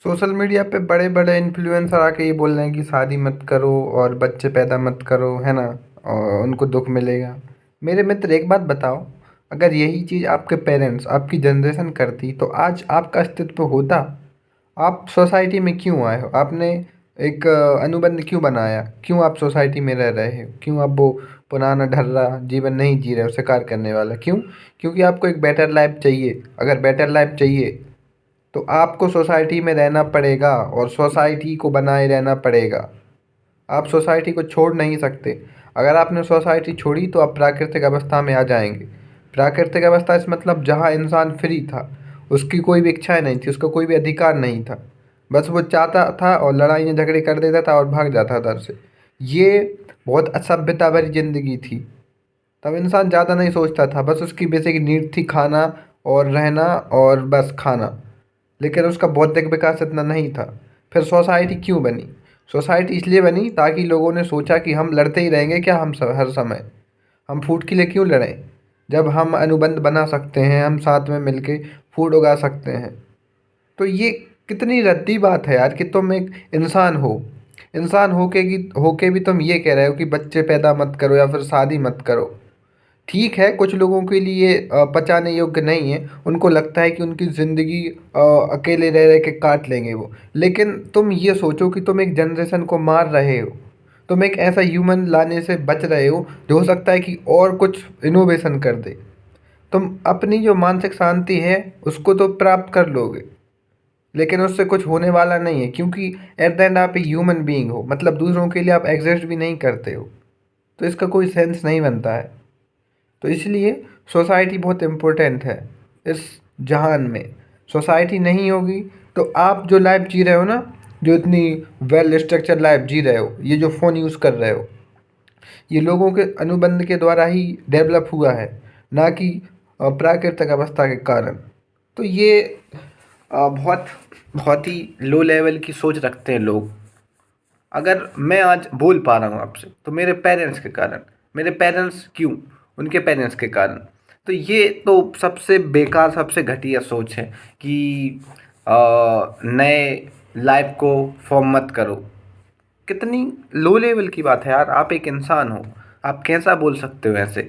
Social media पे बड़े बड़े इन्फ्लुएंसर आके ये बोल रहे हैं कि शादी मत करो और बच्चे पैदा मत करो, है ना। और उनको दुख मिलेगा। मेरे मित्र, एक बात बताओ, अगर यही चीज़ आपके पेरेंट्स, आपकी जनरेशन करती तो आज आपका अस्तित्व होता? आप सोसाइटी में क्यों आए हो? आपने एक अनुबंध क्यों बनाया? क्यों आप सोसाइटी में रह रहे हो? क्यों आप वो पुराना ढर्रा जीवन नहीं जी रहे हो, शिकार करने वाला? क्यों? क्योंकि आपको एक बेटर लाइफ चाहिए। अगर बेटर लाइफ चाहिए तो आपको सोसाइटी में रहना पड़ेगा और सोसाइटी को बनाए रहना पड़ेगा। आप सोसाइटी को छोड़ नहीं सकते। अगर आपने सोसाइटी छोड़ी तो आप प्राकृतिक अवस्था में आ जाएंगे। प्राकृतिक अवस्था इस मतलब जहाँ इंसान फ्री था, उसकी कोई भी इच्छाएं नहीं थी, उसका कोई भी अधिकार नहीं था। बस वो चाहता था और लड़ाइयाँ झगड़े कर देता था और भाग जाता था घर से। ये बहुत असभ्यता भरी जिंदगी थी। तब इंसान ज़्यादा नहीं सोचता था, बस उसकी बेसिक नीड थी खाना और रहना और बस खाना। लेकिन उसका बौद्धिक विकास इतना नहीं था। फिर सोसाइटी क्यों बनी? सोसाइटी इसलिए बनी ताकि लोगों ने सोचा कि हम लड़ते ही रहेंगे क्या, हम सब हर समय हम फूड के लिए क्यों लड़ें, जब हम अनुबंध बना सकते हैं, हम साथ में मिलके फूड उगा सकते हैं। तो ये कितनी रद्दी बात है यार कि तुम एक इंसान हो, इंसान होके भी तुम ये कह रहे हो कि बच्चे पैदा मत करो या फिर शादी मत करो। ठीक है, कुछ लोगों के लिए पचाने योग्य नहीं है, उनको लगता है कि उनकी ज़िंदगी अकेले रह रह के काट लेंगे वो। लेकिन तुम ये सोचो कि तुम एक जनरेशन को मार रहे हो। तुम एक ऐसा ह्यूमन लाने से बच रहे हो जो हो सकता है कि और कुछ इनोवेशन कर दे। तुम अपनी जो मानसिक शांति है उसको तो प्राप्त कर लोगे, लेकिन उससे कुछ होने वाला नहीं है, क्योंकि एट द एंड आप एक ह्यूमन बीइंग हो, मतलब दूसरों के लिए आप एग्जिस्ट भी नहीं करते हो। तो इसका कोई सेंस नहीं बनता है। तो इसलिए सोसाइटी बहुत इम्पोर्टेंट है इस जहान में। सोसाइटी नहीं होगी तो आप जो लाइफ जी रहे हो ना, जो इतनी वेल स्ट्रक्चर लाइफ जी रहे हो, ये जो फ़ोन यूज़ कर रहे हो, ये लोगों के अनुबंध के द्वारा ही डेवलप हुआ है, ना कि प्राकृतिक अवस्था के कारण। तो ये बहुत बहुत ही लो लेवल की सोच रखते हैं लोग। अगर मैं आज बोल पा रहा हूँ आपसे तो मेरे पेरेंट्स के कारण। मेरे पेरेंट्स क्यों? उनके पेरेंट्स के कारण। तो ये तो सबसे बेकार, सबसे घटिया सोच है कि नए लाइफ को फॉर्म मत करो। कितनी लो लेवल की बात है यार। आप एक इंसान हो, आप कैसा बोल सकते हो ऐसे?